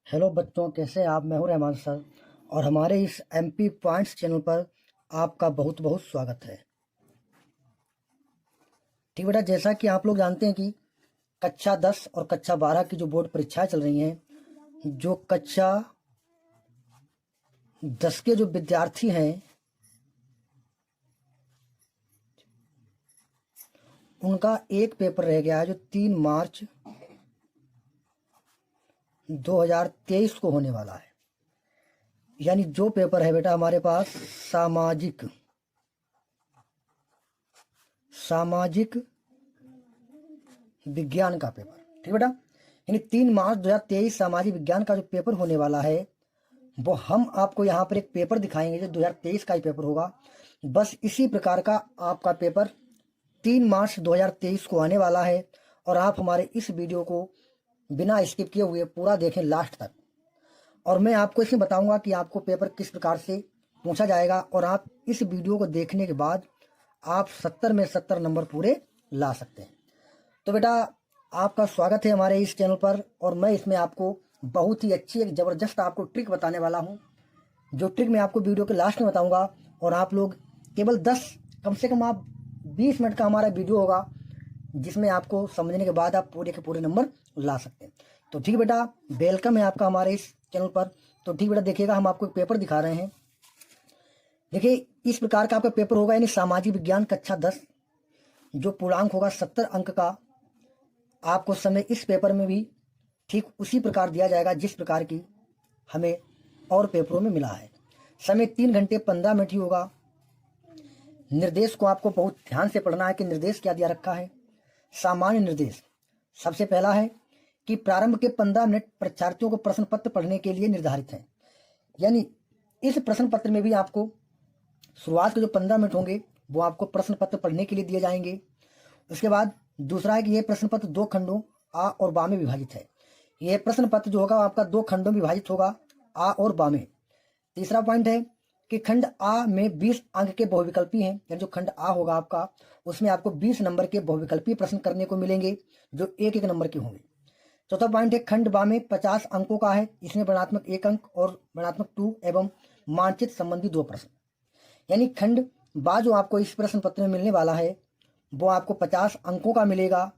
Hello बच्चों, कैसे हैं आप। मैं हूं रहमान सर और हमारे इस एमपी पॉइंट्स चैनल पर आपका बहुत बहुत स्वागत है। ठीक बेटा, जैसा कि आप लोग जानते हैं कि कक्षा 10 और कक्षा 12 की जो बोर्ड परीक्षाएं चल रही हैं, जो कक्षा 10 के जो विद्यार्थी हैं उनका एक पेपर रह गया है जो 3 मार्च 2023 को होने वाला है। यानी जो पेपर है बेटा हमारे पास सामाजिक सामाजिक विज्ञान का पेपर। ठीक बेटा, यानी 3 मार्च 2023 सामाजिक विज्ञान का जो पेपर होने वाला है वो हम आपको यहाँ पर एक पेपर दिखाएंगे जो 2023 का ही पेपर होगा। बस इसी प्रकार का आपका पेपर 3 मार्च 2023 को आने वाला है और आप हमारे इस वीडियो को बिना स्किप किए हुए पूरा देखें लास्ट तक। और मैं आपको इसमें बताऊंगा कि आपको पेपर किस प्रकार से पूछा जाएगा और आप इस वीडियो को देखने के बाद आप 70 में 70 नंबर पूरे ला सकते हैं। तो बेटा, आपका स्वागत है हमारे इस चैनल पर और मैं इसमें आपको बहुत ही अच्छी एक ज़बरदस्त आपको ट्रिक बताने वाला हूं, जो ट्रिक मैं आपको वीडियो के लास्ट में बताऊंगा। और आप लोग केवल 10 कम से कम आप 20 मिनट का हमारा वीडियो होगा जिसमें आपको समझने के बाद आप पूरे के पूरे नंबर ला सकते हैं। तो ठीक बेटा, वेलकम है आपका हमारे इस चैनल पर। तो ठीक बेटा, देखिएगा हम आपको एक पेपर दिखा रहे हैं। देखिए, इस प्रकार का आपका पेपर होगा, यानी सामाजिक विज्ञान कक्षा 10, जो पूर्णांक होगा 70 अंक का। आपको समय इस पेपर में भी ठीक उसी प्रकार दिया जाएगा जिस प्रकार की हमें और पेपरों में मिला है। समय 3 घंटे 15 मिनट ही होगा। निर्देश को आपको बहुत ध्यान से पढ़ना है कि निर्देश क्या दिया रखा है। सामान्य निर्देश सबसे पहला है कि प्रारंभ के 15 मिनट परीक्षार्थियों को प्रश्न पत्र पढ़ने के लिए निर्धारित है। यानी इस प्रश्न पत्र में भी आपको शुरुआत के जो 15 मिनट होंगे वो आपको प्रश्न पत्र पढ़ने के लिए दिए जाएंगे। उसके बाद दूसरा है कि यह प्रश्न पत्र 2 खंडों आ और बा में विभाजित है। यह प्रश्न पत्र जो होगा आपका 2 खंडों में विभाजित होगा, आ और बा में। तीसरा पॉइंट है कि खंड आ में 20 अंक के बहुविकल्पी हैं। यानी जो खंड आ होगा आपका उसमें आपको 20 नंबर के बहुविकल्पी प्रश्न करने को मिलेंगे जो एक एक नंबर के होंगे। चौथा पॉइंट है खंड बा में 50 अंकों का है। इसमें वर्णात्मक 1 अंक और वर्णात्मक 2 एवं मानचित्र संबंधी 2 प्रश्न। यानी खंड बा जो आपको इस प्रश्न पत्र में मिलने वाला है वो आपको 50 अंकों का मिलेगा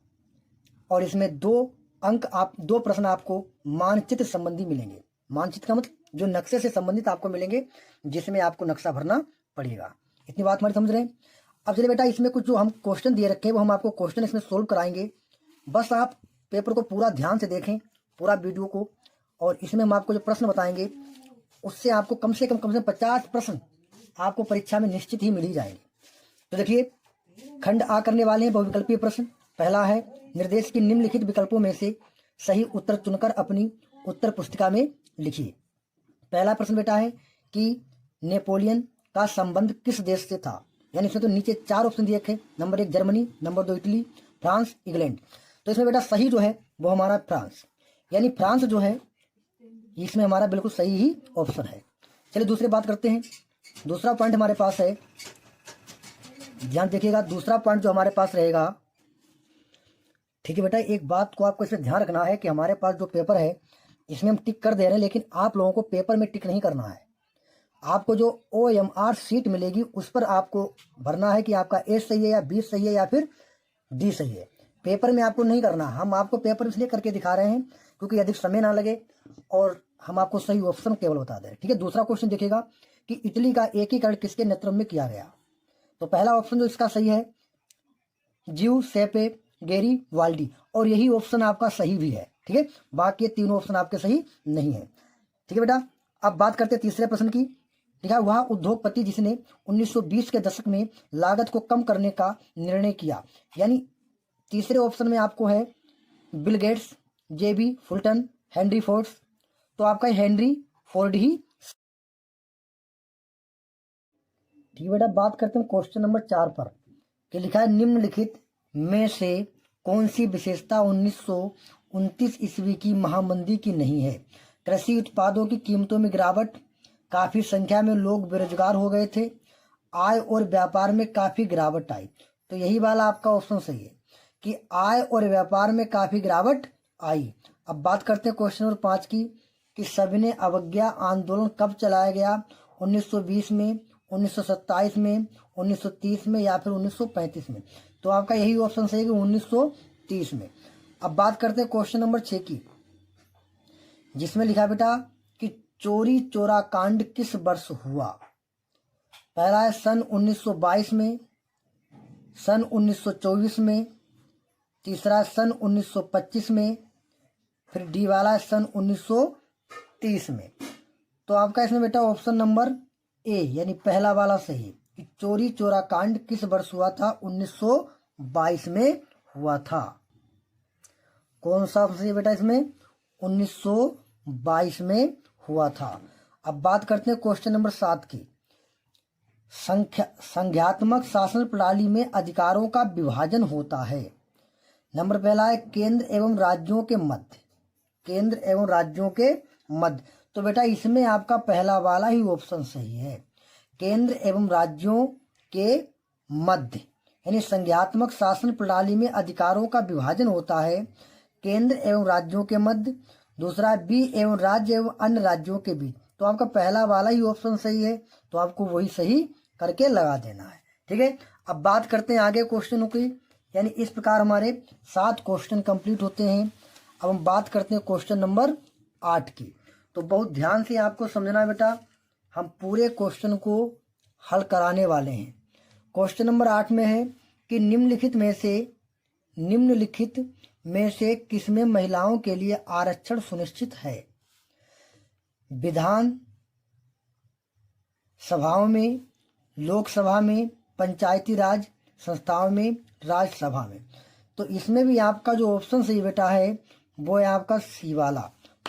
और इसमें 2 प्रश्न आपको मानचित्र संबंधी मिलेंगे। मानचित्र का मतलब जो नक्शे से संबंधित आपको मिलेंगे, जिसमें आपको नक्शा भरना पड़ेगा। इतनी बात हमारी समझ रहे हैं। अब चलिए बेटा, इसमें कुछ जो हम क्वेश्चन दिए रखे हैं वो हम आपको क्वेश्चन इसमें सोल्व कराएंगे। बस आप पेपर को पूरा ध्यान से देखें, पूरा वीडियो को, और इसमें हम आपको जो प्रश्न बताएंगे उससे आपको कम से कम 50 प्रश्न आपको परीक्षा में निश्चित ही मिल ही जाएंगे। तो देखिए, खंड आ करने वाले हैं बहुविकल्पीय प्रश्न। पहला है निर्देश की निम्नलिखित विकल्पों में से सही उत्तर चुनकर अपनी उत्तर पुस्तिका में लिखिए। पहला प्रश्न बेटा है कि नेपोलियन का संबंध किस देश से था। यानी इसमें तो नीचे 4 ऑप्शन दिए थे। Number 1 Germany, number 2 Italy, France, England. तो इसमें बेटा सही जो है वो हमारा फ्रांस, यानी फ्रांस जो है इसमें हमारा बिल्कुल सही ही ऑप्शन है। चलिए दूसरी बात करते हैं। दूसरा पॉइंट हमारे पास है, ध्यान देखिएगा, दूसरा पॉइंट जो हमारे पास रहेगा, ठीक है बेटा, एक बात को आपको इसमें ध्यान रखना है कि हमारे पास जो पेपर है इसमें हम टिक कर दे रहे हैं, लेकिन आप लोगों को पेपर में टिक नहीं करना है। आपको जो OMR सीट मिलेगी उस पर आपको भरना है कि आपका ए सही है या बी सही है या फिर डी सही है। पेपर में आपको नहीं करना। हम आपको पेपर इसलिए करके दिखा रहे हैं क्योंकि अधिक समय ना लगे और हम आपको सही ऑप्शन केवल बता दें। ठीक है, दूसरा क्वेश्चन देखिएगा कि इटली का एकीकरण किसके नेतृत्व में किया गया। तो पहला ऑप्शन जो इसका सही है जिउसेप्पे गैरिबाल्डी, और यही ऑप्शन आपका सही भी है। ठीक है, बाकी 3 ऑप्शन आपके सही नहीं है। ठीक है बेटा, अब बात करते हैं तीसरे प्रश्न की। ठीक है, वह उद्योगपति जिसने 1920 के दशक में लागत को कम करने का निर्णय किया। यानी तीसरे ऑप्शन में आपको है Bill Gates, JB Fulton, Henry Ford. तो आपका हेनरी फोर्ड ही। ठीक है बेटा, बात करते हैं क्वेश्चन नंबर 4 पर कि लिखा है निम्नलिखित में से कौन सी विशेषता 1929 ईस्वी की महामंदी की नहीं है। कृषि उत्पादों की कीमतों में गिरावट, काफी संख्या में लोग बेरोजगार हो गए थे, आय और व्यापार में काफी गिरावट आई। तो यही वाला आपका ऑप्शन सही है कि आय और व्यापार में काफी गिरावट आई। अब बात करते हैं क्वेश्चन नंबर 5 की कि सविनय अवज्ञा आंदोलन कब चलाया गया? 1920 में, 1927 में, 1930 में या फिर 1935 में? तो आपका यही ऑप्शन सही है कि 1930 में। अब बात करते हैं क्वेश्चन नंबर 6 की, जिसमें लिखा बेटा कि चोरी चोरा कांड किस वर्ष हुआ? पहला है सन 1922 में, सन 1924 में, तीसरा सन 1925 में, फिर डी वाला है सन 1930 में। तो आपका इसमें बेटा ऑप्शन नंबर ए यानी पहला वाला सही कि चोरी चोरा कांड किस वर्ष हुआ था? 1922 में हुआ था। कौन सा ऑप्शन है बेटा इसमें? 1922 में हुआ था। अब बात करते हैं क्वेश्चन नंबर 7 की। संघात्मक शासन प्रणाली में अधिकारों का विभाजन होता है। नंबर पहला है केंद्र एवं राज्यों के मध्य, केंद्र एवं राज्यों के मध्य। तो बेटा इसमें आपका पहला वाला ही ऑप्शन सही है, केंद्र एवं राज्यों के मध्य, यानी संघात्मक शासन प्रणाली में अधिकारों का विभाजन होता है केंद्र एवं राज्यों के मध्य। दूसरा बी एवं राज्य एवं अन्य राज्यों के बीच। तो आपका पहला वाला ही ऑप्शन सही है, तो आपको वही सही करके लगा देना है। ठीक है, अब बात करते हैं आगे क्वेश्चनों की, यानी इस प्रकार हमारे 7 क्वेश्चन कंप्लीट होते हैं। अब हम बात करते हैं क्वेश्चन नंबर 8 की। तो बहुत ध्यान से आपको समझना है बेटा, हम पूरे क्वेश्चन को हल कराने वाले हैं। क्वेश्चन नंबर 8 में है कि निम्नलिखित में से किसमें महिलाओं के लिए आरक्षण सुनिश्चित है? विधान सभाओं में, लोकसभा में, पंचायती राज संस्थाओं में, राज्यसभा में। तो इसमें भी आपका जो ऑप्शन सही बेटा है वो है आपका सी वाला,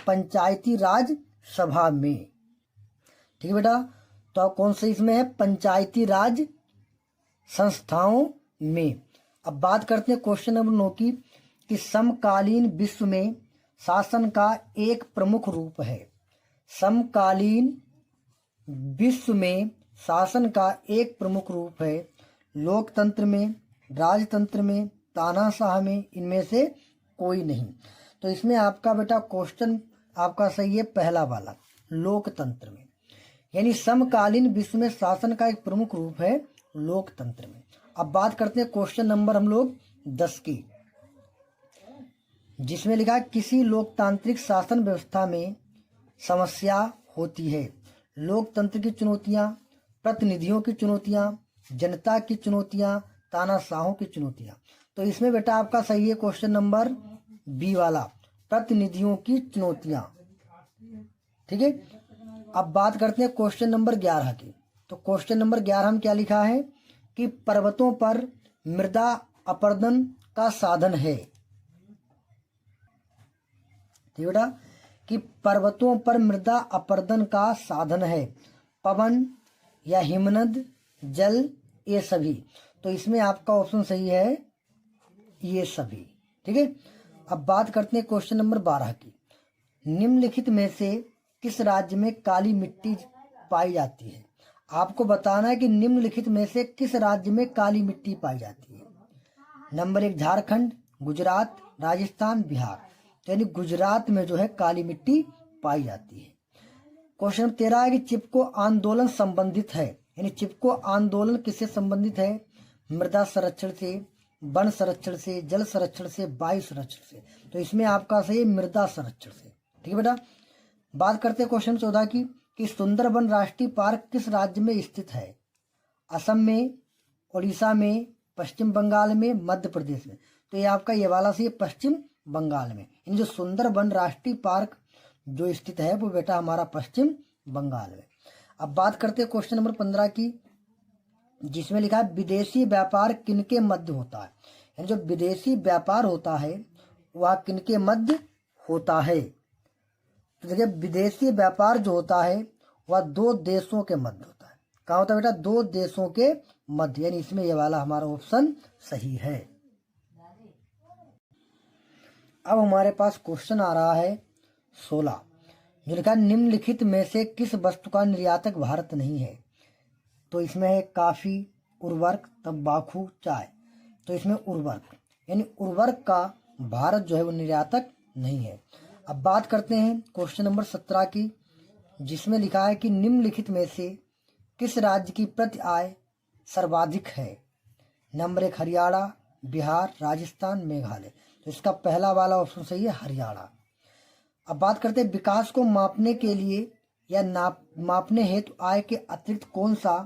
पंचायती राज सभा में। ठीक है बेटा, तो आप कौन सा इसमें है? पंचायती राज संस्थाओं में। अब बात करते हैं क्वेश्चन नंबर 9 की कि समकालीन विश्व में शासन का एक प्रमुख रूप है। समकालीन विश्व में शासन का एक प्रमुख रूप है लोकतंत्र में, राजतंत्र में, तानाशाह में, इनमें से कोई नहीं। तो इसमें आपका बेटा क्वेश्चन आपका सही है पहला वाला, लोकतंत्र में, यानी समकालीन विश्व में शासन का एक प्रमुख रूप है लोकतंत्र में। अब बात करते हैं क्वेश्चन नंबर हम लोग 10 की, जिसमें लिखा है किसी लोकतांत्रिक शासन व्यवस्था में समस्या होती है। लोकतंत्र की चुनौतियां, प्रतिनिधियों की चुनौतियां, जनता की चुनौतियां, तानाशाहों की चुनौतियां। तो इसमें बेटा आपका सही है क्वेश्चन नंबर बी वाला, प्रतिनिधियों की चुनौतियां। ठीक है, अब बात करते हैं क्वेश्चन नंबर 11 की। तो क्वेश्चन नंबर 11 में क्या लिखा है कि पर्वतों पर मृदा अपरदन का साधन है। ठीक बेटा, कि पर्वतों पर मृदा अपरदन का साधन है पवन या हिमनद, जल, ये सभी। तो इसमें आपका ऑप्शन सही है ये सभी। ठीक है, अब बात करते हैं क्वेश्चन नंबर 12 की। निम्नलिखित में से किस राज्य में काली मिट्टी पाई जाती है? आपको बताना है कि निम्नलिखित में से किस राज्य में काली मिट्टी पाई जाती है। नंबर 1 झारखंड, गुजरात, राजस्थान, बिहार। यानी गुजरात में जो है काली मिट्टी पाई जाती है। क्वेश्चन 13 है कि चिपको आंदोलन संबंधित है, यानी चिपको आंदोलन किससे संबंधित है? मृदा संरक्षण से, वन संरक्षण से, जल संरक्षण से, वायु संरक्षण से। तो इसमें आपका सही मृदा संरक्षण से। ठीक है बेटा, बात करते हैं क्वेश्चन 14 की कि सुंदरबन राष्ट्रीय पार्क किस राज्य में स्थित है? असम में, उड़ीसा में, पश्चिम बंगाल में, मध्य प्रदेश में। तो ये आपका ये वाला सही पश्चिम बंगाल में। इन जो सुंदरबन राष्ट्रीय पार्क जो स्थित है वो बेटा हमारा पश्चिम बंगाल में। अब बात करते हैं क्वेश्चन नंबर 15 की, जिसमें लिखा है विदेशी व्यापार किनके मध्य होता है? यानी जो विदेशी व्यापार होता है वह किनके मध्य होता है? तो देखिए विदेशी व्यापार जो होता है वह 2 देशों के मध्य होता है। कहाँ होता है बेटा? 2 देशों के मध्य, यानी इसमें ये वाला हमारा ऑप्शन सही है। अब हमारे पास क्वेश्चन आ रहा है 16, जो लिखा निम्नलिखित में से किस वस्तु का निर्यातक भारत नहीं है? तो इसमें है काफी, उर्वरक, तंबाकू, चाय। तो इसमें उर्वरक, यानी उर्वरक का भारत जो है वो निर्यातक नहीं है। अब बात करते हैं क्वेश्चन नंबर 17 की, जिसमें लिखा है कि निम्नलिखित में से किस राज्य की प्रति आय सर्वाधिक है? नंबर 1 हरियाणा, बिहार, राजस्थान, मेघालय। तो इसका पहला वाला ऑप्शन सही है, हरियाणा। अब बात करते हैं विकास को मापने के लिए या मापने हेतु आय के अतिरिक्त कौन सा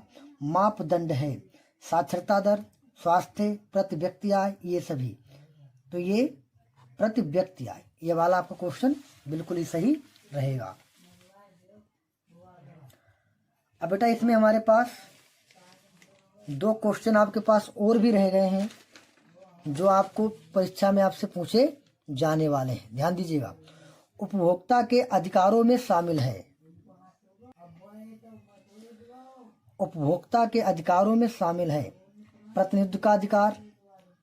मापदंड है? साक्षरता दर, स्वास्थ्य, प्रति व्यक्ति आय, ये सभी। तो ये प्रति व्यक्ति आय, ये वाला आपका क्वेश्चन बिल्कुल ही सही रहेगा। अब बेटा इसमें हमारे पास 2 क्वेश्चन आपके पास और भी रह गए हैं जो आपको परीक्षा में आपसे पूछे जाने वाले हैं, ध्यान दीजिएगा। उपभोक्ता के अधिकारों में शामिल है, उपभोक्ता के अधिकारों में शामिल है प्रतिनिधित्व का अधिकार,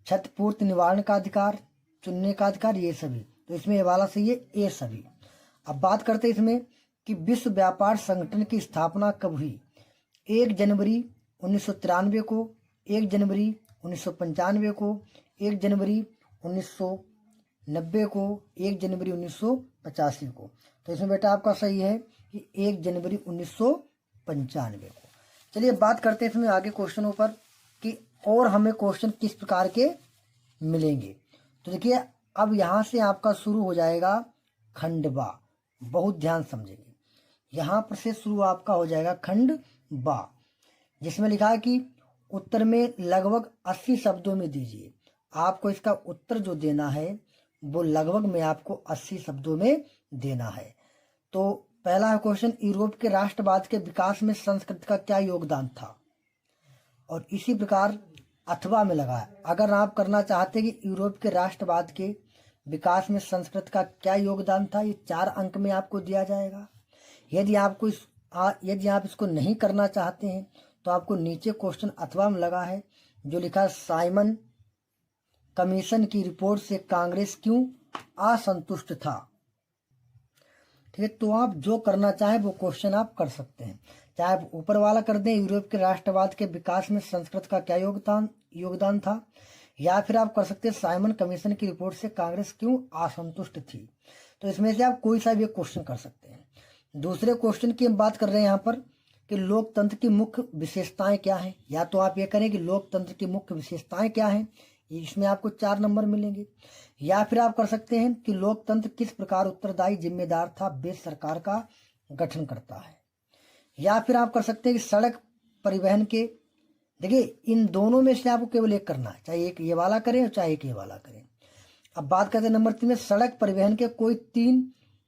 क्षतिपूर्ति निवारण का अधिकार, चुनने का अधिकार, ये सभी। तो इसमें ये वाला सही है, ये सभी। अब बात करते हैं इसमें कि विश्व व्यापार संगठन की स्थापना कब हुई? 1 जनवरी 1993 को, 1 जनवरी 1995 को, 1 जनवरी 1990 को, 1 जनवरी 1985 को। तो इसमें बेटा आपका सही है कि 1 जनवरी 1995 को। चलिए बात करते हैं इसमें आगे क्वेश्चनों पर कि और हमें क्वेश्चन किस प्रकार के मिलेंगे। तो देखिए अब यहाँ से आपका शुरू हो जाएगा खंड बा, बहुत ध्यान समझेंगे। यहाँ पर से शुरू आपका हो जाएगा खंड बा, जिसमें लिखा है कि उत्तर में लगभग 80 शब्दों में दीजिए। आपको इसका उत्तर जो देना है वो लगभग में आपको 80 शब्दों में देना है। तो पहला क्वेश्चन, यूरोप के राष्ट्रवाद के विकास में संस्कृत का क्या योगदान था? और इसी प्रकार अथवा में लगा है। अगर आप करना चाहते कि यूरोप के राष्ट्रवाद के विकास में संस्कृत का क्या योगदान था, ये 4 अंक में आपको दिया जाएगा। यदि आप इसको नहीं करना चाहते हैं तो आपको नीचे क्वेश्चन अथवा में लगा है जो लिखा है साइमन कमीशन की रिपोर्ट से कांग्रेस क्यों असंतुष्ट था। ठीक है, तो आप जो करना चाहें वो क्वेश्चन आप कर सकते हैं। चाहे आप ऊपर वाला कर दें, यूरोप के राष्ट्रवाद के विकास में संस्कृत का क्या योगदान था, या फिर आप कर सकते हैं साइमन कमीशन की रिपोर्ट से कांग्रेस क्यों असंतुष्ट थी। तो इसमें से आप कोई सा भी क्वेश्चन कर सकते हैं। दूसरे क्वेश्चन की हम बात कर रहे हैं यहाँ पर कि लोकतंत्र की मुख्य विशेषताएं क्या हैं। या तो आप ये करें कि लोकतंत्र की मुख्य विशेषताएं क्या हैं, इसमें आपको 4 नंबर मिलेंगे। या फिर आप कर सकते हैं कि लोकतंत्र किस प्रकार उत्तरदायी जिम्मेदार था बेस सरकार का गठन करता है। या फिर आप कर सकते हैं कि सड़क परिवहन के, देखिए इन दोनों में से आपको केवल एक करना है, चाहे एक ये वाला करें और चाहे एक ये वाला करें। अब बात करते हैं नंबर 3 में, सड़क परिवहन के कोई 3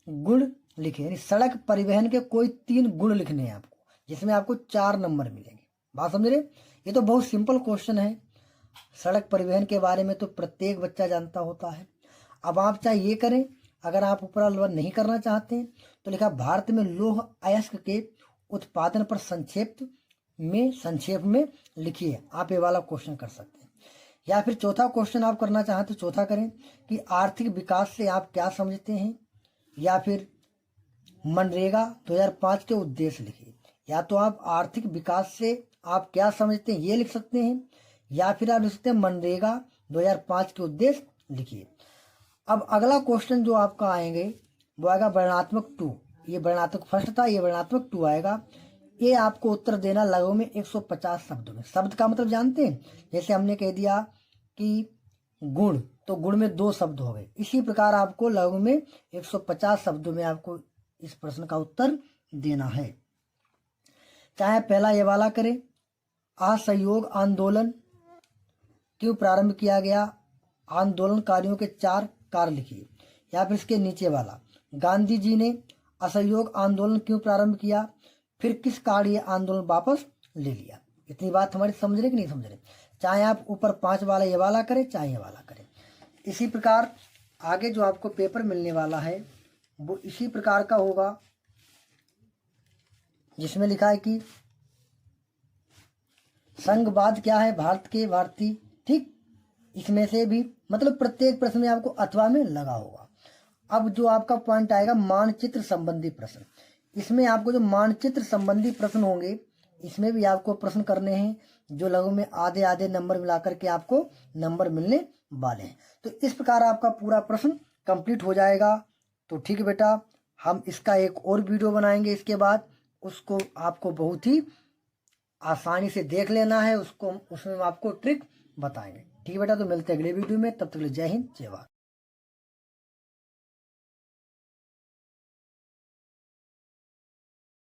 गुण लिखे, यानी सड़क परिवहन के कोई 3 गुण लिखने हैं आपको, जिसमें आपको 4 नंबर मिलेंगे। बात समझ रहे? ये तो बहुत सिंपल क्वेश्चन है। सड़क परिवहन के बारे में तो प्रत्येक बच्चा जानता होता है। अब आप चाहे ये करें, अगर आप ऊपर वाला नहीं करना चाहते हैं तो लिखा भारत में लौह अयस्क के उत्पादन पर संक्षेप में लिखिए। आप ये वाला क्वेश्चन कर सकते हैं। या फिर चौथा क्वेश्चन आप करना चाहते तो चौथा करें कि आर्थिक विकास से आप क्या समझते हैं, या फिर मनरेगा 2005 के उद्देश्य लिखिए। या तो आप आर्थिक विकास से आप क्या समझते हैं ये लिख सकते हैं, या फिर आप लिख सकते हैं मनरेगा 2005 के उद्देश्य लिखिए। अब अगला क्वेश्चन जो आपका आएंगे वो आएगा वर्णनात्मक 2। ये वर्णनात्मक फर्स्ट था, ये वर्णनात्मक 2 आएगा। ये आपको उत्तर देना लगभग में 150 शब्दों में। शब्द का मतलब जानते हैं, जैसे हमने कह दिया कि गुण, तो गुण में 2 शब्द हो गए। इसी प्रकार आपको लगभग में 150 शब्दों में आपको इस प्रश्न का उत्तर देना है। चाहे पहला ये वाला करें, असहयोग आंदोलन क्यों प्रारंभ किया गया, आंदोलनकारियों के 4 कार्य लिखिए। या फिर इसके नीचे वाला, गांधी जी ने असहयोग आंदोलन क्यों प्रारंभ किया, फिर किस कार्य ये आंदोलन वापस ले लिया। इतनी बात हमारी समझ रहे कि नहीं समझ रहे। चाहे आप ऊपर 5 वाला ये वाला करें, चाहे ये वाला करें। इसी प्रकार आगे जो आपको पेपर मिलने वाला है वो इसी प्रकार का होगा, जिसमें लिखा है कि संघवाद क्या है, भारतीय। ठीक, इसमें से भी मतलब प्रत्येक प्रश्न में आपको अथवा में लगा होगा। अब जो आपका पॉइंट आएगा मानचित्र संबंधी प्रश्न, इसमें आपको जो मानचित्र संबंधी प्रश्न होंगे इसमें भी आपको प्रश्न करने हैं जो लगभग में आधे आधे नंबर मिलाकर के आपको नंबर मिलने वाले हैं। तो इस प्रकार आपका पूरा प्रश्न कंप्लीट हो जाएगा। तो ठीक है बेटा, हम इसका एक और वीडियो बनाएंगे इसके बाद, उसको आपको बहुत ही आसानी से देख लेना है, उसमें हम आपको ट्रिक बताएंगे। ठीक है बेटा, तो मिलते हैं अगले वीडियो में, तब तक के लिए जय हिंद जय भारत।